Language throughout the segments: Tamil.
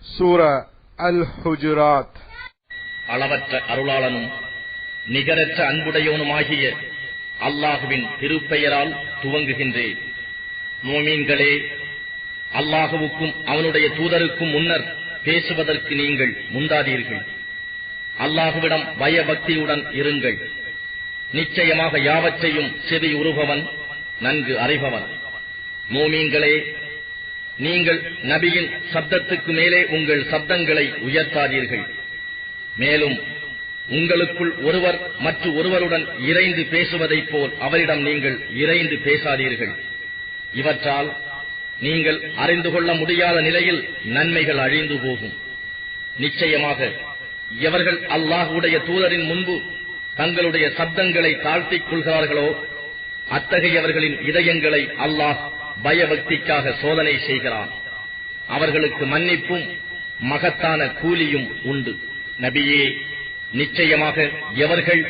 சூரா அல்-ஹுஜராத். அளவற்ற அருளாளனும் நிகரற்ற அன்புடையவனுமாகிய அல்லாஹுவின் திருப்பெயரால் துவங்குகின்றேன். மோமீன்களே, அல்லாஹுவுக்கும் அவனுடைய தூதருக்கும் முன்னர் பேசுவதற்கு நீங்கள் முந்தாதீர்கள். அல்லாஹுவிடம் பயபக்தியுடன் இருங்கள். நிச்சயமாக யாவற்றையும் செவி உறுபவன், நன்கு அறிபவன். மோமீன்களே, நீங்கள் நபியின் சப்தத்துக்கு மேலே உங்கள் சப்தங்களை உயர்த்தாதீர்கள். மேலும் உங்களுக்குள் ஒருவர் மற்ற ஒருவருடன் இறைந்து பேசுவதைப் போல் அவரிடம் நீங்கள் இறைந்து பேசாதீர்கள். இவற்றால் நீங்கள் அறிந்து கொள்ள முடியாத நிலையில் நன்மைகள் அழிந்து போகும். நிச்சயமாக எவர்கள் அல்லாஹ்வுடைய தூதரின் முன்பு தங்களுடைய சப்தங்களை தாழ்த்திக் கொள்கிறார்களோ அத்தகையவர்களின் இதயங்களை அல்லாஹ் பயபக்திக்காக சோதனை செய்கிறான். அவர்களுக்கு மன்னிப்பும் மகத்தான கூலியும் உண்டு. நபியே, நிச்சயமாக எவர்கள்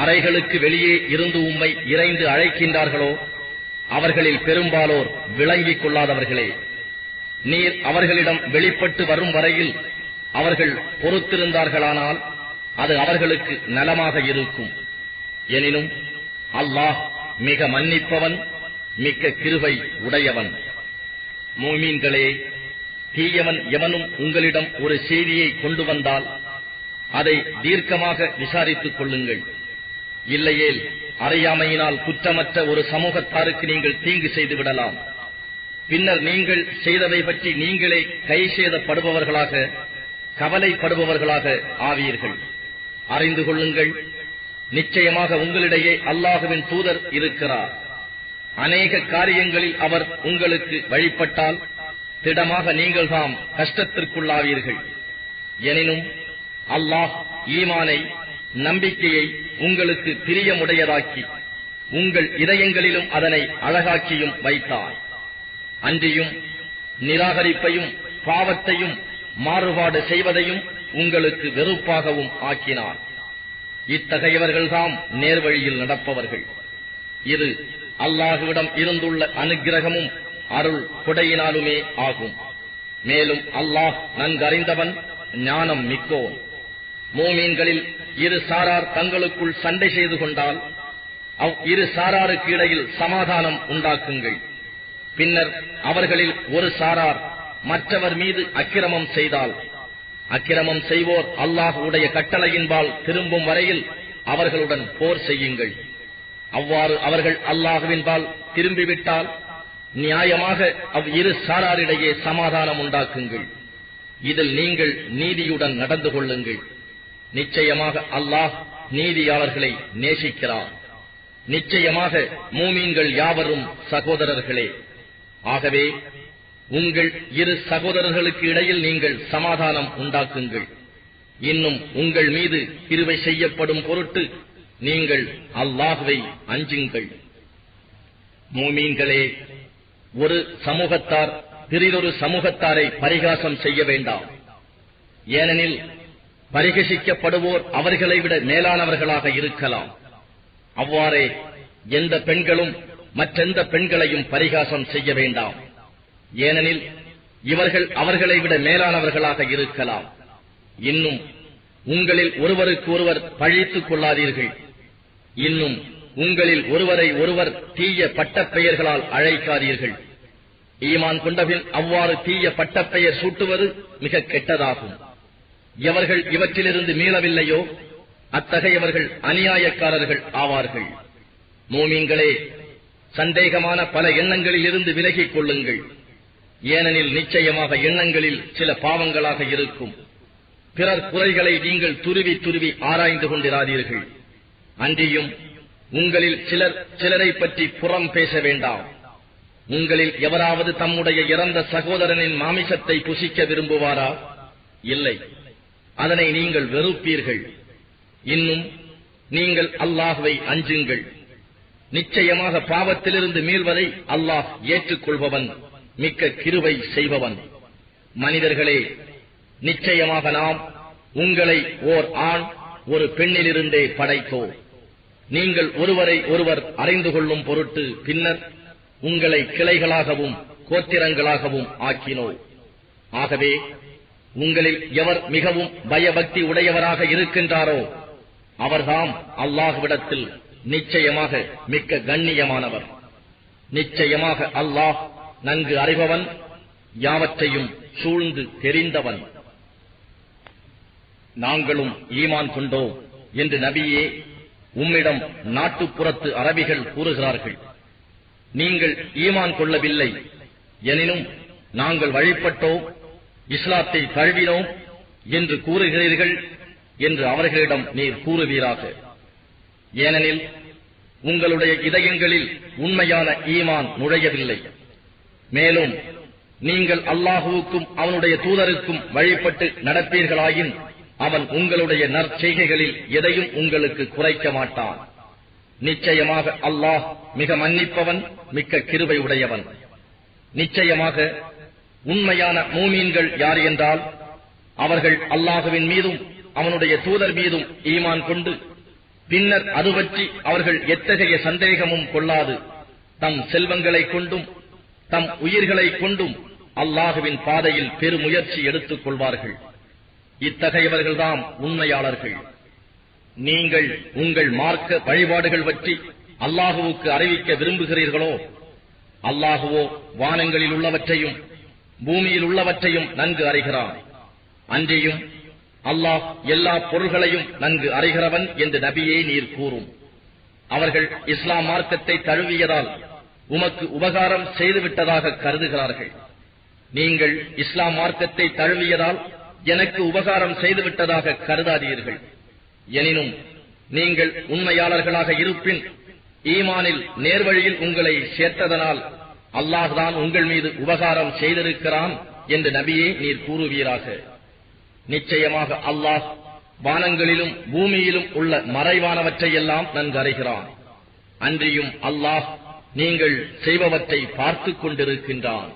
அறைகளுக்கு வெளியே இருந்து உம்மை இறைந்து அழைக்கின்றார்களோ அவர்களில் பெரும்பாலோர் விளங்கிக் கொள்ளாதவர்களே. நீர் அவர்களிடம் வெளிப்பட்டு வரும் வரையில் அவர்கள் பொறுத்திருந்தார்களானால் அது அவர்களுக்கு நலமாக இருக்கும். எனினும் அல்லாஹ் மிக மன்னிப்பவன், மிக்க கிருபை உடையவன். மோமீன்களே, தீயவன் எவனும் உங்களிடம் ஒரு செய்தியை கொண்டு வந்தால் அதை தீர்க்கமாக விசாரித்துக் கொள்ளுங்கள். இல்லையேல் அறியாமையினால் குற்றமற்ற ஒரு சமூகத்தாருக்கு நீங்கள் தீங்கு செய்து விடலாம். பின்னர் நீங்கள் செய்தவை பற்றி நீங்களே கைசேதப்படுபவர்களாக, கவலைப்படுபவர்களாக ஆவீர்கள். அறிந்து கொள்ளுங்கள், நிச்சயமாக உங்களிடையே அல்லாஹுவின் தூதர் இருக்கிறார். அநேக காரியங்களில் அவர் உங்களுக்கு வழிபட்டால் திடமாக நீங்கள்தாம் கஷ்டத்திற்குள்ளாவீர்கள். எனினும் அல்லாஹ் ஈமானை, நம்பிக்கையை உங்களுக்கு பிரியமுடையதாக்கி உங்கள் இதயங்களிலும் அதனை அழகாக்கியும் வைத்தார். அன்றியும் நிராகரிப்பையும் பாவத்தையும் மாறுபாடு செய்வதையும் உங்களுக்கு வெறுப்பாகவும் ஆக்கினார். இத்தகையவர்கள்தாம் நேர்வழியில் நடப்பவர்கள். இது அல்லாஹுவிடம் இருந்துள்ள அனுக்கிரகமும் அருள் கொடையினாலுமே ஆகும். மேலும் அல்லாஹ் நன்கறிந்தவன், ஞானம் மிக்கோன். மோமீன்களில் இரு சாரார் தங்களுக்குள் சண்டை செய்து கொண்டால் இரு சாராருக்கு இடையில் சமாதானம் உண்டாக்குங்கள். பின்னர் அவர்களில் ஒரு சாரார் மற்றவர் மீது அக்கிரமம் செய்தால் அக்கிரமம் செய்வோர் அல்லாஹ்வுடைய கட்டளையின்பால் திரும்பும் வரையில் அவர்களுடன் போர் செய்யுங்கள். அவ்வாறு அவர்கள் அல்லாஹ்வின்பால் திரும்பிவிட்டால் நியாயமாக இரு சாராரிடையே சமாதானம் உண்டாக்குங்கள். இதில் நீங்கள் நீதியுடன் நடந்து கொள்ளுங்கள். நிச்சயமாக அல்லாஹ் நீதியாளர்களை நேசிக்கிறார். நிச்சயமாக மூமீன்கள் யாவரும் சகோதரர்களே. ஆகவே உங்கள் இரு சகோதரர்களுக்கு இடையில் நீங்கள் சமாதானம் உண்டாக்குங்கள். இன்னும் உங்கள் மீது கிருபை செய்யப்படும் பொருட்டு நீங்கள் அல்லாஹ்வை அஞ்சுங்கள். மூமீன்களே, ஒரு சமூகத்தார் பிறிதொரு சமூகத்தாரை பரிகாசம் செய்ய வேண்டாம். ஏனெனில் பரிகசிக்கப்படுவோர் அவர்களை விட மேலானவர்களாக இருக்கலாம். அவ்வாறே எந்த பெண்களும் மற்றெந்த பெண்களையும் பரிகாசம் செய்ய வேண்டாம். ஏனெனில் இவர்கள் அவர்களை விட மேலானவர்களாக இருக்கலாம். இன்னும் உங்களில் ஒருவருக்கு ஒருவர் பழித்துக் கொள்ளாதீர்கள். இன்னும் உங்களில் ஒருவரை ஒருவர் தீய பட்டப்பெயர்களால் அழைக்காதீர்கள். ஈமான் கொண்டபின் அவ்வாறு தீய பட்டப்பெயர் சூட்டுவது மிக கெட்டதாகும். எவர்கள் இவற்றிலிருந்து மீளவில்லையோ அத்தகையவர்கள் அநியாயக்காரர்கள் ஆவார்கள். மோமீன்களே, சந்தேகமான பல எண்ணங்களில் இருந்து விலகிக் கொள்ளுங்கள். ஏனெனில் நிச்சயமாக எண்ணங்களில் சில பாவங்களாக இருக்கும். பிறர் குறைகளை நீங்கள் துருவி துருவி ஆராய்ந்து கொண்டிராதீர்கள். அன்றியும் உங்களில் சிலரை பற்றி புறம் பேச வேண்டாம். உங்களில் எவராவது தம்முடைய இறந்த சகோதரனின் மாமிசத்தை புசிக்க விரும்புவாரா? இல்லை, அதனை நீங்கள் வெறுப்பீர்கள். இன்னும் நீங்கள் அல்லாஹ்வை அஞ்சுங்கள். நிச்சயமாக பாவத்திலிருந்து மீள்வதை அல்லாஹ் ஏற்றுக்கொள்பவன், மிக்க கிருபை செய்பவன். மனிதர்களே, நிச்சயமாக நாம் உங்களை ஓர் ஆண் ஒரு பெண்ணிலிருந்தே படைத்தோம். நீங்கள் ஒருவரை ஒருவர் அறிந்து கொள்ளும் பொருட்டு பின்னர் உங்களை கிளைகளாகவும் கோத்திரங்களாகவும் ஆக்கினோம். ஆகவே உங்களில் எவர் மிகவும் பயபக்தி உடையவராக இருக்கின்றாரோ அவர்தாம் அல்லாஹ்விடத்தில் நிச்சயமாக மிக்க கண்ணியமானவர். நிச்சயமாக அல்லாஹ் நன்கு அறிபவன், யாவற்றையும் சூழ்ந்து தெரிந்தவன். நாங்களும் ஈமான் கொண்டோம் என்று நபியே உம்மிடம் நாட்டுப்புறத்து அரபிகள் கூறுகிறார்கள். நீங்கள் ஈமான் கொள்ளவில்லை, எனினும் நாங்கள் வழிபட்டோம், இஸ்லாத்தை தழுவினோம் என்று கூறுகிறீர்கள் என்று அவர்களிடம் நீர் கூறுவீராக. ஏனெனில் உங்களுடைய இதயங்களில் உண்மையான ஈமான் நுழையவில்லை. மேலும் நீங்கள் அல்லாஹுவுக்கும் அவனுடைய தூதருக்கும் வழிபட்டு நடப்பீர்களாயின் அவன் உங்களுடைய நற்செய்கைகளில் எதையும் உங்களுக்கு குறைக்க மாட்டான். நிச்சயமாக அல்லாஹ் மிக மன்னிப்பவன், மிக்க கிருபை உடையவன். நிச்சயமாக உண்மையான மூமீன்கள் யார் என்றால் அவர்கள் அல்லாஹுவின் மீதும் அவனுடைய தூதர் மீதும் ஈமான் கொண்டு பின்னர் அது பற்றி அவர்கள் எத்தகைய சந்தேகமும் கொள்ளாது தம் செல்வங்களைக் கொண்டும் தம் உயிர்களைக் கொண்டும் அல்லாஹுவின் பாதையில் பெருமுயற்சி எடுத்துக் கொள்வார்கள். இத்தகையவர்கள்தாம் உண்மையாளர்கள். நீங்கள் உங்கள் மார்க்க வழிபாடுகள் பற்றி அல்லாஹுவுக்கு அறிவிக்க விரும்புகிறீர்களோ? அல்லாஹுவோ வானங்களில் உள்ளவற்றையும் பூமியில் உள்ளவற்றையும் நன்கு அறிகிறான். அன்றியும் அல்லாஹ் எல்லா பொருள்களையும் நன்கு அறிகிறவன் என்று நபியே நீர் கூறும். அவர்கள் இஸ்லாம் மார்க்கத்தை தழுவியதால் உமக்கு உபகாரம் செய்துவிட்டதாக கருதுகிறார்கள். நீங்கள் இஸ்லாம் மார்க்கத்தை தழுவியதால் எனக்கு உபகாரம் செய்துவிட்டதாக கருதாதீர்கள். எனினும் நீங்கள் உண்மையாளர்களாக இருப்பின் ஈமானில் நேர்வழியில் உங்களை சேர்த்ததனால் அல்லாஹ்தான் உங்கள் மீது உபகாரம் செய்திருக்கிறான் என்று நபியே நீர் கூறுவீராக. நிச்சயமாக அல்லாஹ் வானங்களிலும் பூமியிலும் உள்ள மறைவானவற்றையெல்லாம் நன்கு அறிகிறான். அன்றியும் அல்லாஹ் நீங்கள் செய்பவற்றை பார்த்துக் கொண்டிருக்கின்றான்.